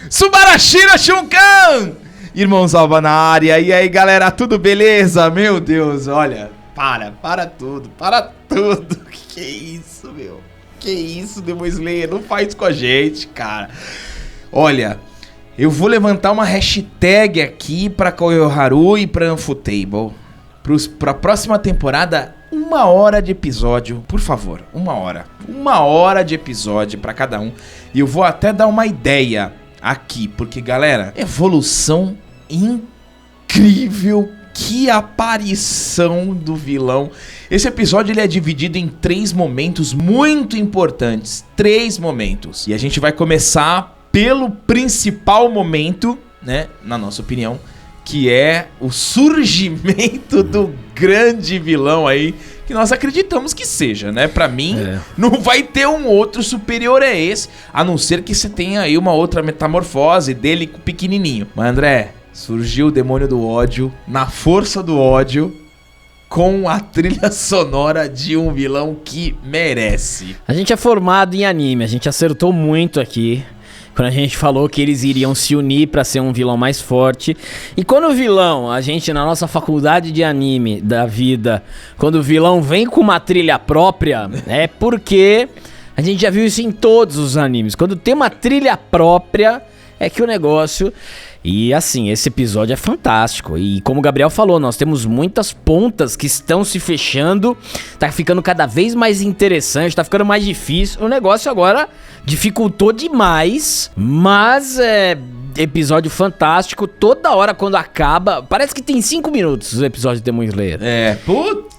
Subarashira Shunkan! Irmãos Alba na área. E aí, galera, tudo beleza? Meu Deus, olha, para tudo. Que isso, meu? Que isso, Demon Slayer? Não faz isso com a gente, cara. Olha, eu vou levantar uma hashtag aqui pra Koyoharu e pra Ufotable. Pra próxima temporada, 1 hora de episódio, por favor, 1 hora. 1 hora de episódio pra cada um. E eu vou até dar uma ideia aqui, porque, galera, evolução incrível, que aparição do vilão. Esse episódio ele é dividido em 3 momentos muito importantes, 3 momentos. E a gente vai começar pelo principal momento, né, na nossa opinião, que é o surgimento do grande vilão aí, que nós acreditamos que seja, né? Pra mim, não vai ter um outro superior a esse, a não ser que você tenha aí uma outra metamorfose dele pequenininho. Mas, André, surgiu o demônio do ódio, na força do ódio, com a trilha sonora de um vilão que merece. A gente é formado em anime, a gente acertou muito aqui. Quando a gente falou que eles iriam se unir pra ser um vilão mais forte. E quando o vilão, a gente na nossa faculdade de anime da vida, quando o vilão vem com uma trilha própria, é porque a gente já viu isso em todos os animes. Quando tem uma trilha própria, é que o negócio... E assim, esse episódio é fantástico. E como o Gabriel falou, nós temos muitas pontas que estão se fechando. Tá ficando cada vez mais interessante, tá ficando mais difícil. O negócio agora dificultou demais, mas é episódio fantástico. Toda hora quando acaba, parece que tem 5 minutos o episódio de Demon Slayer.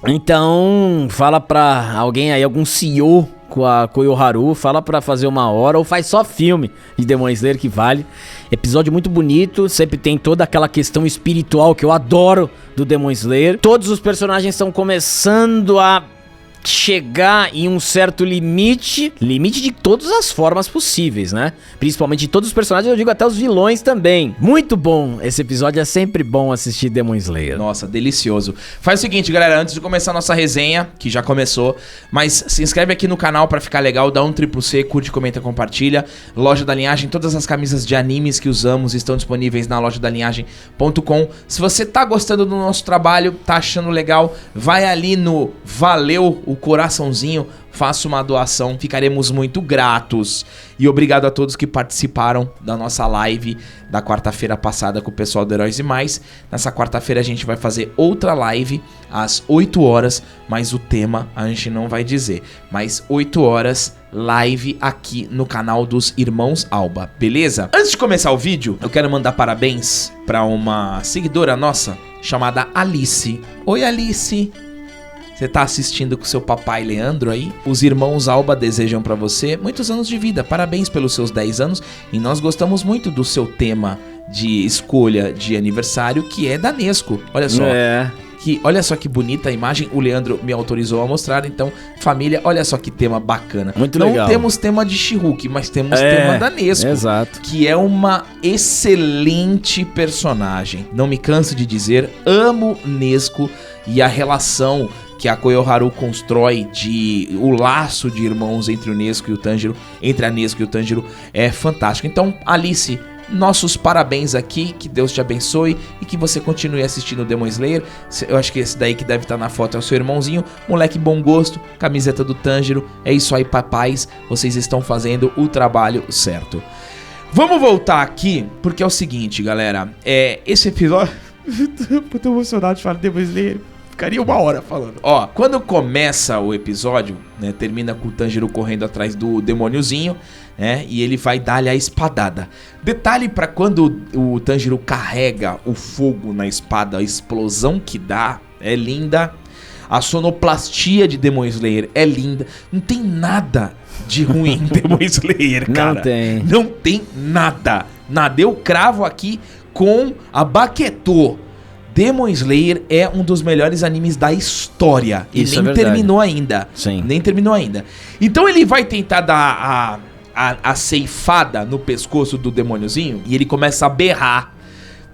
Então, fala pra alguém aí, algum CEO com a Koyoharu, fala pra fazer 1 hora ou faz só filme de Demon Slayer que vale. Episódio muito bonito, sempre tem toda aquela questão espiritual que eu adoro do Demon Slayer. Todos os personagens estão começando a chegar em um certo limite de todas as formas possíveis, né? Principalmente de todos os personagens, eu digo até os vilões também. Muito bom, esse episódio é sempre bom assistir Demon Slayer. Nossa, delicioso. Faz o seguinte, galera, antes de começar a nossa resenha, que já começou, mas se inscreve aqui no canal pra ficar legal, dá um triplo C, curte, comenta, compartilha. Loja da Linhagem, todas as camisas de animes que usamos estão disponíveis na lojadalinhagem.com. Se você tá gostando do nosso trabalho, tá achando legal, vai ali no Valeu, o coraçãozinho, faça uma doação, ficaremos muito gratos. E obrigado a todos que participaram da nossa live da quarta-feira passada com o pessoal do Heróis e Mais. Nessa quarta-feira a gente vai fazer outra live às 8 horas, mas o tema a gente não vai dizer. Mas 8 horas, live aqui no canal dos Irmãos Alba, beleza? Antes de começar o vídeo, eu quero mandar parabéns para uma seguidora nossa chamada Alice. Oi, Alice! Você tá assistindo com seu papai Leandro aí? Os Irmãos Alba desejam pra você muitos anos de vida. Parabéns pelos seus 10 anos. E nós gostamos muito do seu tema de escolha de aniversário, que é da Nesco. Olha só. Olha só que bonita a imagem. O Leandro me autorizou a mostrar. Então, família, olha só que tema bacana. Muito legal. Não temos tema de She-Hulk, mas temos tema da Nesco. Exato. Que é uma excelente personagem. Não me canso de dizer, amo Nesco e a relação que a Koyoharu constrói o laço de irmãos entre o Nesco e o Tanjiro, entre a Nesco e o Tanjiro, é fantástico. Então, Alice, nossos parabéns aqui, que Deus te abençoe e que você continue assistindo o Demon Slayer. Eu acho que esse daí que deve estar na foto é o seu irmãozinho, moleque bom gosto, camiseta do Tanjiro. É isso aí, papais, vocês estão fazendo o trabalho certo. Vamos voltar aqui, porque é o seguinte, galera, esse episódio... Eu tô emocionado de falar de Demon Slayer. Ficaria 1 hora falando. Ó, quando começa o episódio, né, termina com o Tanjiro correndo atrás do demôniozinho, né, e ele vai dar-lhe a espadada. Detalhe pra quando o Tanjiro carrega o fogo na espada, a explosão que dá é linda. A sonoplastia de Demon Slayer é linda. Não tem nada de ruim em Demon Slayer, cara. Não tem nada. Eu cravo aqui com a Baquetô. Demon Slayer é um dos melhores animes da história. E nem terminou ainda. Sim. Nem terminou ainda. Então ele vai tentar dar a ceifada no pescoço do demôniozinho e ele começa a berrar.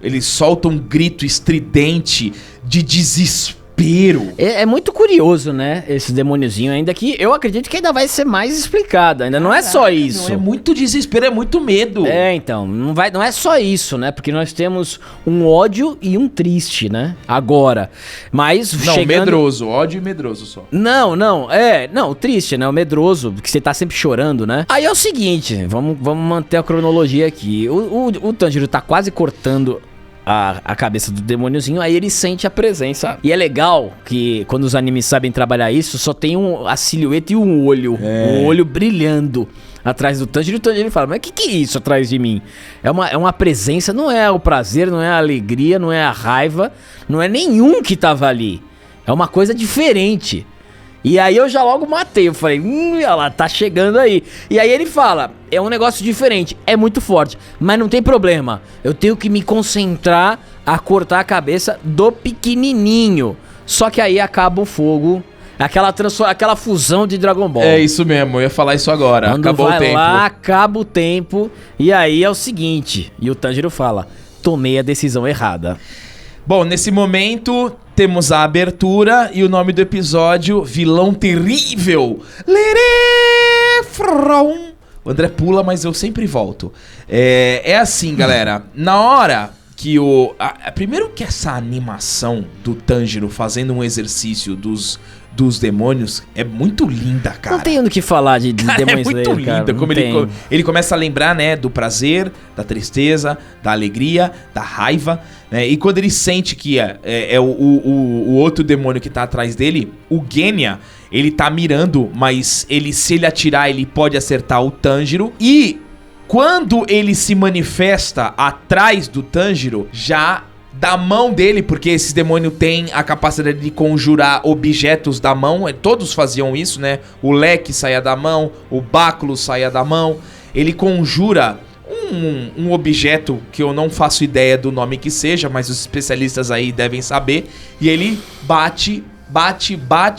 Ele solta um grito estridente de desespero desespero. É muito curioso, né? Esse demôniozinho ainda que eu acredito que ainda vai ser mais explicado. Ainda não é só isso. Não, é muito desespero, é muito medo. Então, não é só isso, né? Porque nós temos um ódio e um triste, né? Agora. Mas Não, chegando... medroso, ódio e medroso só. Não, o triste, né? O medroso, porque você tá sempre chorando, né? Aí é o seguinte, vamos manter a cronologia aqui. O Tanjiro tá quase cortando a cabeça do demôniozinho, aí ele sente a presença. E é legal que quando os animes sabem trabalhar isso, só tem a silhueta e um olho brilhando atrás do Tanjiro. E o Tanjiro fala, mas o que é isso atrás de mim? É uma presença, não é o prazer, não é a alegria, não é a raiva, não é nenhum que tava ali. É uma coisa diferente. E aí eu já logo matei, eu falei, olha lá, tá chegando aí. E aí ele fala, é um negócio diferente, é muito forte, mas não tem problema. Eu tenho que me concentrar a cortar a cabeça do pequenininho. Só que aí acaba o fogo, aquela fusão de Dragon Ball. É isso mesmo, eu ia falar isso agora. Quando acabou o tempo. Lá, acaba o tempo, e aí é o seguinte, e o Tanjiro fala, tomei a decisão errada. Bom, nesse momento temos a abertura e o nome do episódio, Vilão Terrível. Lerefron. O André pula, mas eu sempre volto. É assim, galera. Na hora que primeiro que essa animação do Tanjiro fazendo um exercício dos demônios é muito linda, cara. Não tem o que falar de cara, Demon é muito Slayer, linda, cara, como ele começa a lembrar, né, do prazer, da tristeza, da alegria, da raiva, né, e quando ele sente que o outro demônio que tá atrás dele, o Genya, ele tá mirando, mas se ele atirar, ele pode acertar o Tanjiro, e quando ele se manifesta atrás do Tanjiro, já da mão dele, porque esse demônio tem a capacidade de conjurar objetos da mão, todos faziam isso, né? O leque saía da mão, o báculo saía da mão, ele conjura um objeto que eu não faço ideia do nome que seja, mas os especialistas aí devem saber, e ele bate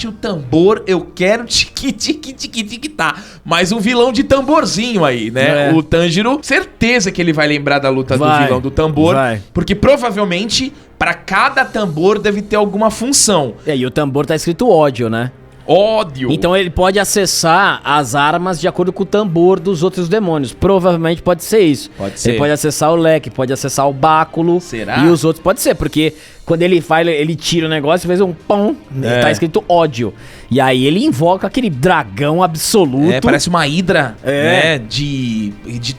o tambor, eu quero tiqui-tiqui-tiqui-tiqui-tá. Mais um vilão de tamborzinho aí, né? O Tanjiro, certeza que ele vai lembrar da luta do vilão do tambor, porque provavelmente pra cada tambor deve ter alguma função. E o tambor tá escrito ódio, né? Ódio. Então ele pode acessar as armas de acordo com o tambor dos outros demônios. Provavelmente pode ser isso. Pode ser. Ele pode acessar o leque, pode acessar o báculo. Será? E os outros pode ser, porque quando ele faz, ele tira o negócio e faz um pão, tá escrito ódio. E aí ele invoca aquele dragão absoluto. Parece uma hidra, né? De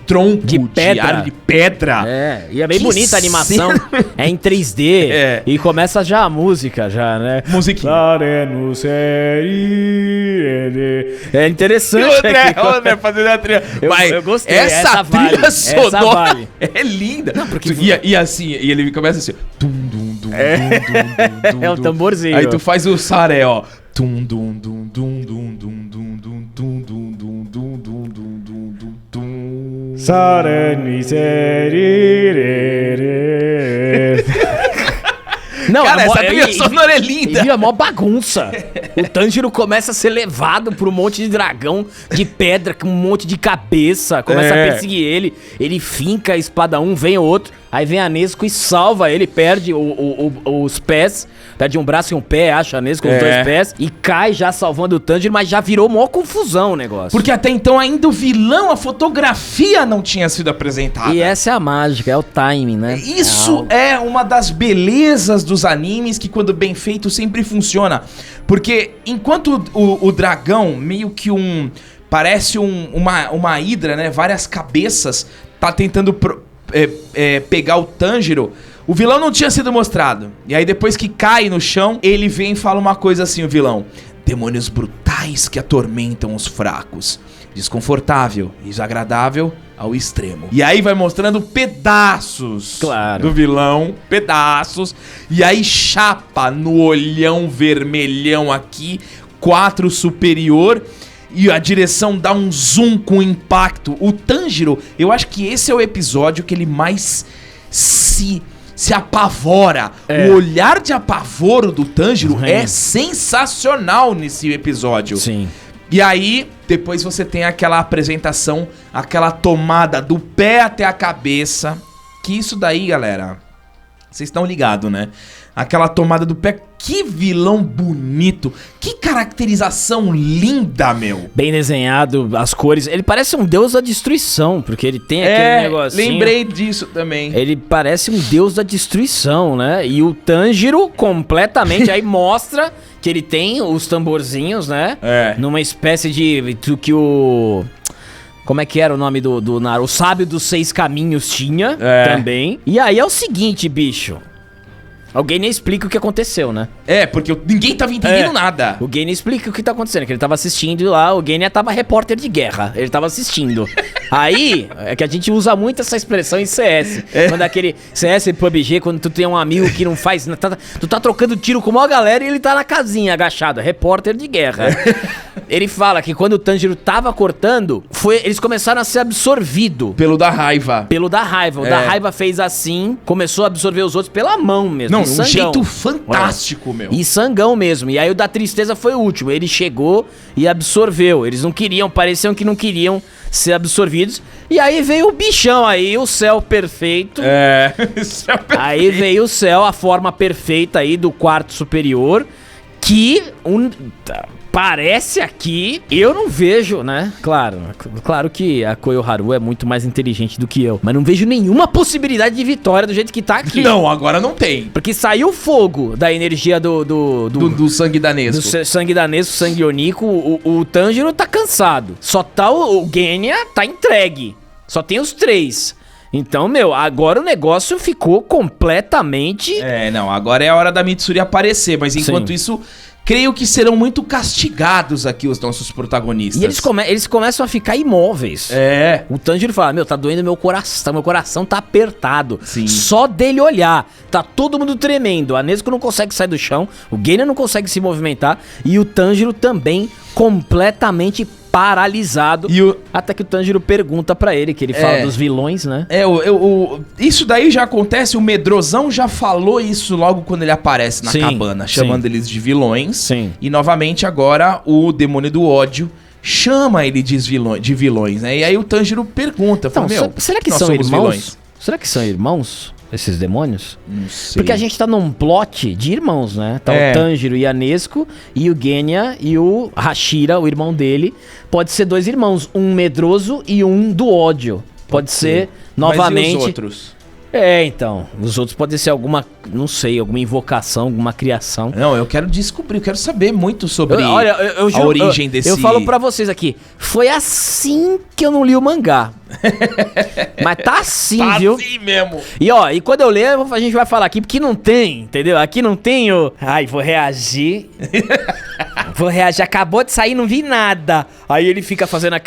tronco, de pedra. árvore de pedra. E é bem bonita a animação. É em 3D. E começa já a música, já, né? Musiquinha. É interessante. O André fazendo a trilha. Mas eu gostei. Essa trilha sonora é linda. Não, porque... e assim, e ele começa assim. Tum, dum, dum, dum, dum, é um tamborzinho. Aí tu faz o saré, ó. Tum, dum, dum, dum, dum, dum, dum, dum, dum, dum, dum, dum, dum, dum, dum, dum. Saré, Não, cara, essa trilha sonora é linda. E vira mó bagunça. O Tanjiro começa a ser levado por um monte de dragão de pedra, com um monte de cabeça. Começa a perseguir ele. Ele finca a espada vem o outro. Aí vem a Nezuko e salva ele, perde os pés. Perde um braço e um pé, acha a Nezuko com os dois pés. E cai já salvando o Tanjiro, mas já virou mó confusão o negócio. Porque até então ainda o vilão, a fotografia não tinha sido apresentada. E essa é a mágica, é o timing, né? Isso é uma das belezas dos animes que quando bem feito sempre funciona. Porque enquanto o dragão meio que parece uma hidra, né? Várias cabeças, tá tentando pegar o Tanjiro, o vilão não tinha sido mostrado. E aí depois que cai no chão, ele vem e fala uma coisa assim, o vilão: demônios brutais que atormentam os fracos, desconfortável e desagradável ao extremo. E aí vai mostrando pedaços do vilão, pedaços, e aí chapa no olhão vermelhão aqui, 4 superior, e a direção dá um zoom com impacto. O Tanjiro, eu acho que esse é o episódio que ele mais se apavora. O olhar de apavoro do Tanjiro é sensacional nesse episódio. Sim. E aí, depois você tem aquela apresentação, aquela tomada do pé até a cabeça. Que isso daí, galera, vocês estão ligados, né? aquela tomada do pé. Que vilão bonito. Que caracterização linda, meu. Bem desenhado, as cores. Ele parece um deus da destruição, porque ele tem aquele negocinho. Lembrei disso também. Ele parece um deus da destruição, né? E o Tanjiro completamente, aí mostra que ele tem os tamborzinhos, né? Numa espécie de... que o... Como é que era o nome do Naruto? O Sábio dos Seis Caminhos tinha também. E aí é o seguinte, bicho. Alguém nem explica o que aconteceu, né? Porque ninguém tava entendendo nada. O Genya explica o que tá acontecendo, que ele tava assistindo lá, o Genya tava repórter de guerra, ele tava assistindo. Aí, é que a gente usa muito essa expressão em CS. Quando aquele CS e PUBG, quando tu tem um amigo que não faz... tu tá trocando tiro com uma galera e ele tá na casinha, agachado, repórter de guerra. Ele fala que quando o Tanjiro tava cortando, eles começaram a ser absorvidos. Pelo da raiva. Pelo da raiva. O da raiva fez assim, começou a absorver os outros pela mão mesmo. Não, um jeito fantástico, meu. E sangão mesmo. E aí o da tristeza foi o último. Ele chegou e absorveu. Eles não queriam, pareciam que não queriam ser absorvidos. E aí veio o bichão aí, o céu perfeito. Céu perfeito. Aí veio o céu, a forma perfeita aí do quarto superior. Que parece aqui, eu não vejo, né? Claro que a Koyoharu é muito mais inteligente do que eu, mas não vejo nenhuma possibilidade de vitória do jeito que tá aqui. Não, agora não tem. Porque saiu fogo da energia do sangue da Nesco. Do sangue da Nesco, sangue Oniko. O Tanjiro tá cansado. Só tá o Genya tá entregue. Só tem os 3. Então, meu, agora o negócio ficou completamente... agora é a hora da Mitsuri aparecer, mas enquanto isso, creio que serão muito castigados aqui os nossos protagonistas. E eles começam a ficar imóveis. O Tanjiro fala, tá doendo meu coração tá apertado. Sim. Só dele olhar, tá todo mundo tremendo. A Nezuko não consegue sair do chão, o Genya não consegue se movimentar e o Tanjiro também completamente paralisado. Até que o Tanjiro pergunta pra ele, que ele fala dos vilões, né? Isso daí já acontece, o Medrosão já falou isso logo quando ele aparece na cabana, chamando eles de vilões. Sim. E novamente agora o demônio do ódio chama ele de vilões, né? E aí o Tanjiro pergunta, fala, será que são irmãos? Vilões? Será que são irmãos? Esses demônios? Não sei. Porque a gente tá num plot de irmãos, né? Tá o Tanjiro e a Nezuko, e o Genya e o Hashira, o irmão dele. Pode ser 2 irmãos, um medroso e um do ódio. Pode ser novamente... Mas e os outros? Então, os outros podem ser alguma, não sei, alguma invocação, alguma criação. Não, eu quero descobrir, eu quero saber muito sobre a origem desse... Eu falo pra vocês aqui, foi assim que eu não li o mangá. Mas tá assim, viu? Tá assim mesmo. E quando eu ler, a gente vai falar aqui, porque não tem, entendeu? Aqui não tem o... Ai, vou reagir. Vou reagir, acabou de sair, não vi nada. Aí ele fica fazendo...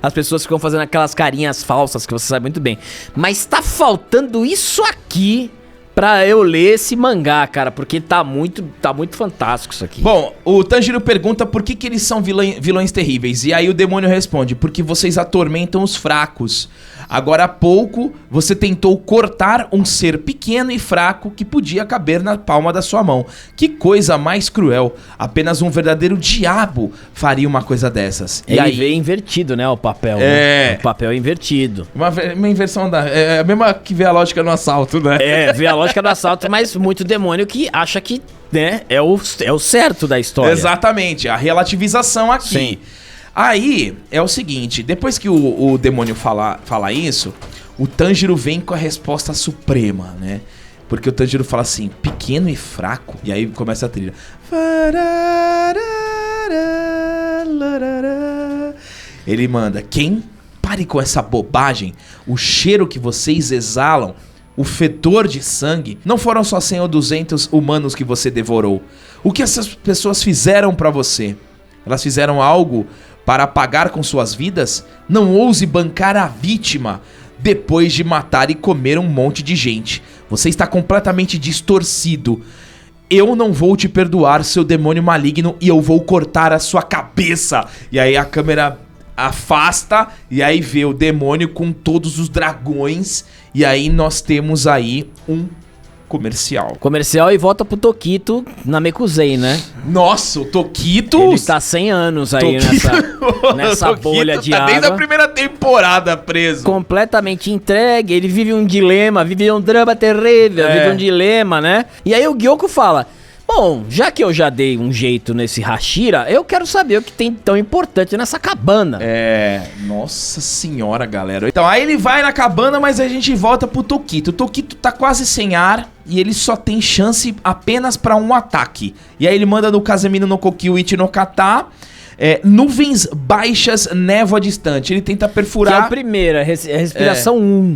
As pessoas ficam fazendo aquelas carinhas falsas que você sabe muito bem. Mas tá faltando isso aqui pra eu ler esse mangá, cara, porque tá muito fantástico isso aqui. Bom, o Tanjiro pergunta por que eles são vilões terríveis. E aí o demônio responde, porque vocês atormentam os fracos. Agora há pouco, você tentou cortar um ser pequeno e fraco que podia caber na palma da sua mão. Que coisa mais cruel. Apenas um verdadeiro diabo faria uma coisa dessas. Ele veio invertido, né, o papel. Né? O papel é invertido. Uma inversão é a mesma que vê a lógica no assalto, né? Vê a lógica do assalto, mas muito demônio que acha que, né, é o certo da história. Exatamente, a relativização aqui. Sim. Aí, é o seguinte, depois que o demônio fala isso, o Tanjiro vem com a resposta suprema, né? Porque o Tanjiro fala assim, pequeno e fraco, e aí começa a trilha. Ele manda, quem? Pare com essa bobagem, o cheiro que vocês exalam, o fedor de sangue, não foram só 100 ou 200 humanos que você devorou. O que essas pessoas fizeram pra você? Elas fizeram algo para pagar com suas vidas? Não ouse bancar a vítima depois de matar e comer um monte de gente. Você está completamente distorcido. Eu não vou te perdoar, seu demônio maligno, e eu vou cortar a sua cabeça. E aí a câmera afasta e aí vê o demônio com todos os dragões. E aí nós temos aí um Comercial. Comercial e volta pro Tokito na Mekuzei, né? Nossa, o Tokito... Ele tá 100 anos aí nessa bolha de água. Desde a primeira temporada preso. Completamente entregue, ele vive um dilema, vive um drama terrível, vive um dilema, né? E aí o Gyoko fala... Bom, já que eu já dei um jeito nesse Hashira, eu quero saber o que tem tão importante nessa cabana. Nossa senhora, galera. Então, aí ele vai na cabana, mas a gente volta pro Tokito. O Tokito tá quase sem ar e ele só tem chance apenas pra um ataque. E aí ele manda no Kazemino no Kokyu Ichi no Kata... nuvens baixas, névoa distante. Ele tenta perfurar... Que é a primeira, respiração 1.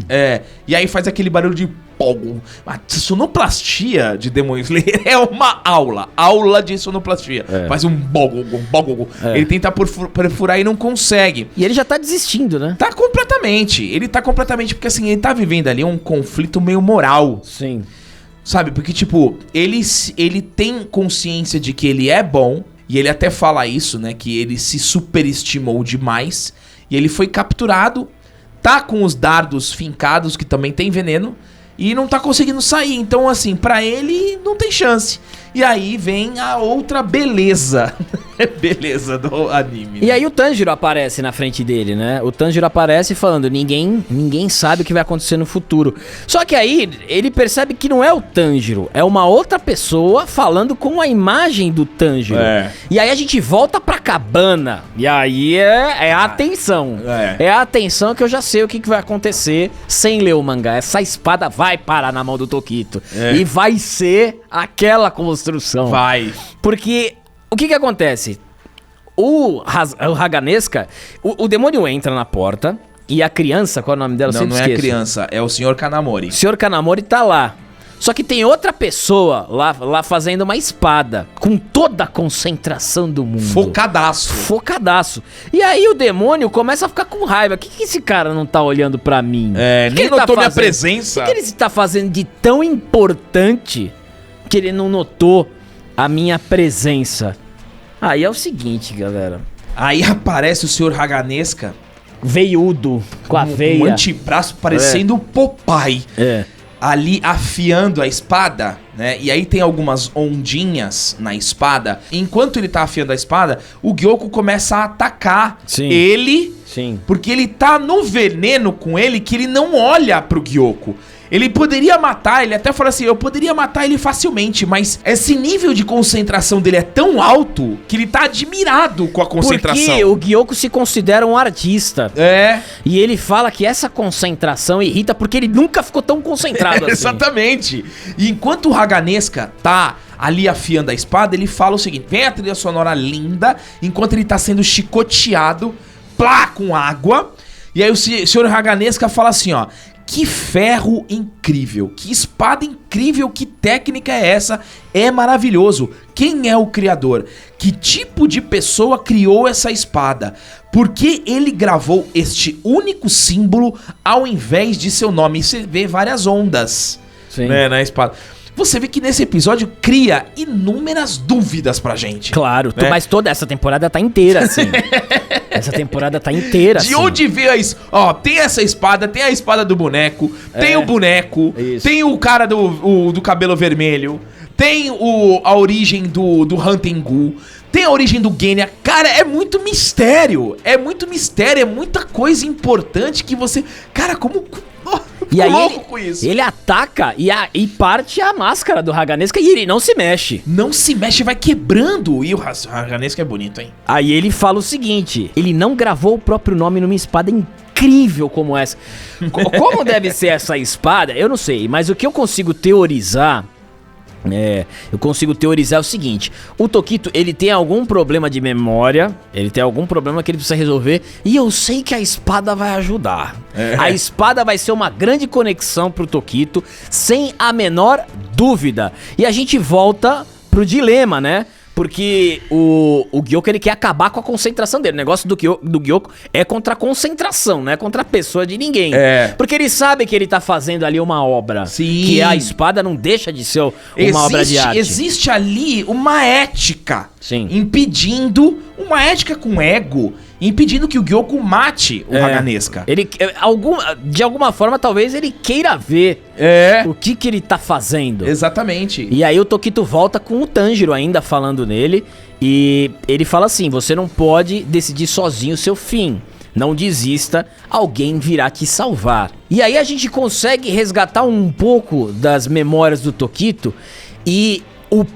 E aí faz aquele barulho de pogo. A sonoplastia de Demon Slayer é uma aula de sonoplastia. Faz um bogo. Ele tenta perfurar e não consegue. E ele já tá desistindo, né? Tá completamente. Ele tá completamente, porque assim, ele tá vivendo ali um conflito meio moral. Sim. Sabe, porque tipo, ele tem consciência de que ele é bom. E ele até fala isso, né? Que ele se superestimou demais. E ele foi capturado. Tá com os dardos fincados, que também tem veneno. E não tá conseguindo sair. Então, assim, pra ele não tem chance. E aí vem a outra beleza. Beleza do anime. E aí o Tanjiro aparece na frente dele, né? O Tanjiro aparece falando, ninguém sabe o que vai acontecer no futuro. Só que aí ele percebe que não é o Tanjiro, é uma outra pessoa falando com a imagem do Tanjiro. E aí a gente volta pra cabana. E aí é a atenção. É a atenção que eu já sei o que vai acontecer sem ler o mangá. Essa espada vai parar na mão do Tokito. E vai ser aquela construção. Vai. Porque... O que acontece? O Haganesca, o demônio entra na porta e a criança, qual é o nome dela? Não é a criança, é o Sr. Kanamori. O Sr. Kanamori tá lá. Só que tem outra pessoa lá fazendo uma espada, com toda a concentração do mundo. Focadaço. E aí o demônio começa a ficar com raiva. O que esse cara não tá olhando pra mim? Nem notou minha presença. O que ele está fazendo de tão importante que ele não notou a minha presença? Aí é o seguinte, galera. Aí aparece o Sr. Haganesca. Veiudo, com a veia. Um antebraço parecendo o Popeye. Ali afiando a espada, né? E aí tem algumas ondinhas na espada. Enquanto ele tá afiando a espada, o Gyoko começa a atacar ele. Sim. Porque ele tá no veneno com ele que ele não olha pro Gyoko. Ele poderia matar, ele até fala assim, eu poderia matar ele facilmente, mas esse nível de concentração dele é tão alto que ele tá admirado com a concentração. Porque o Gyoko se considera um artista. E ele fala que essa concentração irrita porque ele nunca ficou tão concentrado assim. Exatamente. E enquanto o Haganesca tá ali afiando a espada, ele fala o seguinte, vem a trilha sonora linda, enquanto ele tá sendo chicoteado, plá, com água. E aí o Sr. Haganesca fala assim, ó, que ferro incrível, que espada incrível, que técnica é essa? É maravilhoso. Quem é o criador? Que tipo de pessoa criou essa espada? Por que ele gravou este único símbolo ao invés de seu nome? E você vê várias ondas, né, na espada. Você vê que nesse episódio cria inúmeras dúvidas pra gente. Claro, né? Mas toda essa temporada tá inteira assim. Essa temporada tá inteira assim. De onde veio isso? Ó, tem essa espada, tem a espada do boneco, tem o boneco, tem o cara do cabelo vermelho, tem a origem do Hantengu, tem a origem do Genya. Cara, é muito mistério, é muita coisa importante que você... Cara, como... E aí ele ataca e parte a máscara do Haganesca e ele não se mexe. Não se mexe, vai quebrando. E o Haganesca é bonito, hein? Aí ele fala o seguinte, ele não gravou o próprio nome numa espada incrível como essa. Como deve ser essa espada, eu não sei. Mas o que eu consigo teorizar... é o seguinte, o Tokito, ele tem algum problema de memória, ele tem algum problema que ele precisa resolver, e eu sei que a espada vai ajudar. A espada vai ser uma grande conexão pro Tokito, sem a menor dúvida. E a gente volta pro dilema, né? Porque o Gyoko, ele quer acabar com a concentração dele. O negócio do Gyoko é contra a concentração, não é contra a pessoa de ninguém. Porque ele sabe que ele tá fazendo ali uma obra. Sim. Que a espada não deixa de ser uma obra de arte. Existe ali uma ética Sim. Impedindo uma ética com ego, impedindo que o Gyoko mate o Haganesca. Ele, de alguma forma, talvez ele queira ver o que ele tá fazendo. Exatamente. E aí o Tokito volta com o Tanjiro ainda falando nele. E ele fala assim, você não pode decidir sozinho o seu fim. Não desista, alguém virá te salvar. E aí a gente consegue resgatar um pouco das memórias do Tokito. E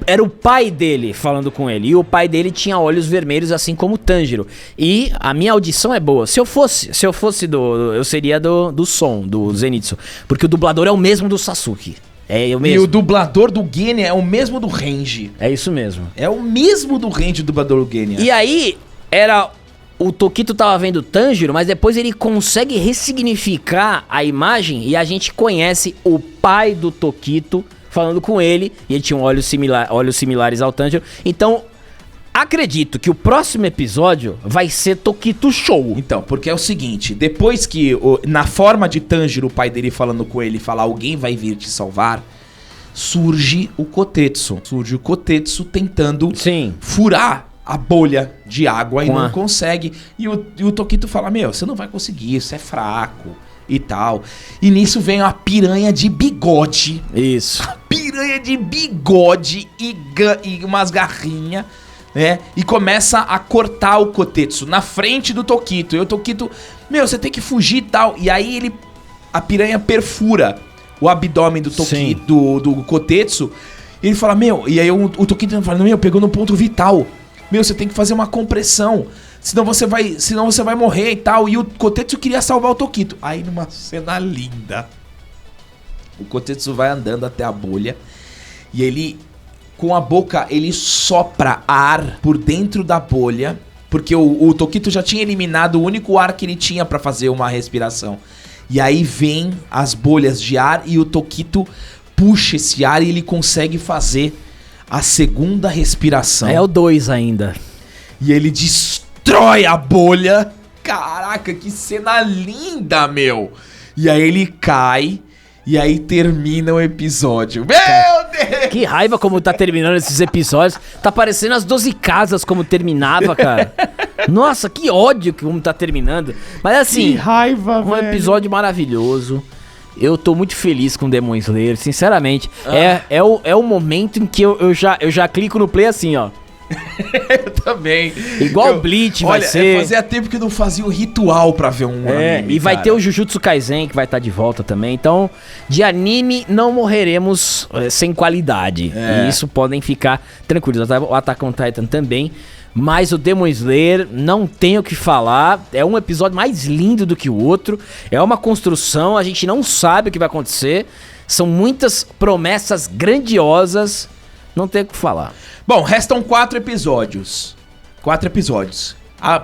era o pai dele falando com ele. E o pai dele tinha olhos vermelhos, assim como o Tanjiro. E a minha audição é boa. Se eu fosse eu seria do som, do Zenitsu. Porque o dublador é o mesmo do Sasuke. É o mesmo. E o dublador do Genya é o mesmo do Renji. É isso mesmo. É o mesmo do Renji, o dublador do Genya. E aí, o Tokito tava vendo o Tanjiro, mas depois ele consegue ressignificar a imagem e a gente conhece o pai do Tokito falando com ele, e ele tinha olhos similares ao Tanjiro. Então, acredito que o próximo episódio vai ser Tokito Show. Então, porque é o seguinte, depois que, na forma de Tanjiro, o pai dele falando com ele, falar alguém vai vir te salvar, surge o Kotetsu. Surge o Kotetsu tentando furar a bolha de água e não consegue. E o Tokito fala, você não vai conseguir, você é fraco e tal. E nisso vem a piranha de bigode. Isso. A piranha de bigode e umas garrinhas, né? E começa a cortar o Kotetsu na frente do Tokito. E o Tokito, você tem que fugir e tal. E aí a piranha perfura o abdômen do Tokito, do Kotetsu. E ele fala, e aí o Tokito fala, pegou no ponto vital. Você tem que fazer uma compressão. Senão você vai morrer e tal. E o Kotetsu queria salvar o Tokito. Aí numa cena linda, o Kotetsu vai andando até a bolha. E ele, com a boca, ele sopra ar por dentro da bolha. Porque o Tokito já tinha eliminado o único ar que ele tinha pra fazer uma respiração. E aí vem as bolhas de ar e o Tokito puxa esse ar e ele consegue fazer a segunda respiração. É o 2 ainda. E ele destrói a bolha. Caraca, que cena linda, E aí ele cai. E aí termina o episódio. Meu Deus! Que raiva como tá terminando esses episódios. Tá parecendo as 12 casas como terminava, cara. Nossa, que ódio como tá terminando. Mas assim, que raiva, um episódio maravilhoso. Eu tô muito feliz com Demon Slayer, sinceramente. É o momento em que eu já clico no play assim, ó. Eu também. Igual Bleach vai ser. Fazia tempo que não fazia o ritual pra ver um anime, e vai ter o Jujutsu Kaisen que vai estar de volta também. Então, de anime não morreremos sem qualidade. E isso podem ficar tranquilos. O Attack on Titan também. Mas o Demon Slayer, não tenho o que falar. É um episódio mais lindo do que o outro. É uma construção, a gente não sabe o que vai acontecer. São muitas promessas grandiosas. Não tenho o que falar. Bom, restam 4 episódios. 4 episódios.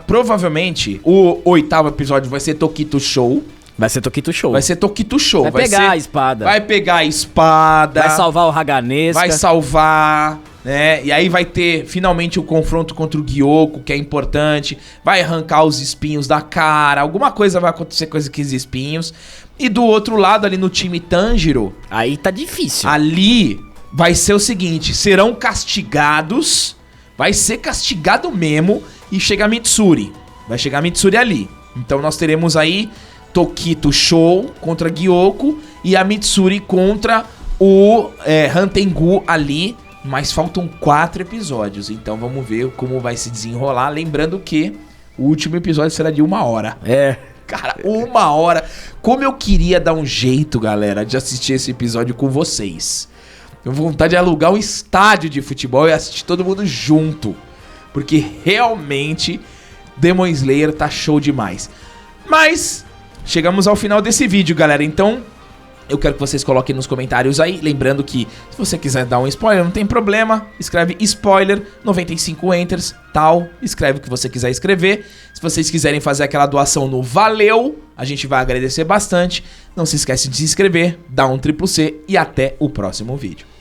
Provavelmente, o 8º episódio vai ser Tokito Show. Vai ser Tokito Show. Vai ser Tokito Show. Vai pegar a espada. Vai pegar a espada. Vai salvar o Haganesca. Vai salvar, né? E aí vai ter finalmente o confronto contra o Gyoko, que é importante. Vai arrancar os espinhos da cara. Alguma coisa vai acontecer com esses espinhos. E do outro lado, ali no time Tanjiro... Aí tá difícil. Ali vai ser o seguinte, serão castigados... Vai ser castigado mesmo e chega a Mitsuri. Vai chegar a Mitsuri ali. Então nós teremos aí Tokito Show contra Gyoko e a Mitsuri contra o Hantengu ali. Mas faltam 4 episódios. Então vamos ver como vai se desenrolar. Lembrando que o último episódio será de 1 hora. Cara, 1 hora. Como eu queria dar um jeito, galera, de assistir esse episódio com vocês. Tenho vontade de alugar um estádio de futebol e assistir todo mundo junto. Porque realmente Demon Slayer tá show demais. Mas chegamos ao final desse vídeo, galera. Então eu quero que vocês coloquem nos comentários aí. Lembrando que se você quiser dar um spoiler, não tem problema. Escreve spoiler, 95 enters, tal. Escreve o que você quiser escrever. Se vocês quiserem fazer aquela doação no Valeu, a gente vai agradecer bastante. Não se esquece de se inscrever, dá um triplo C e até o próximo vídeo.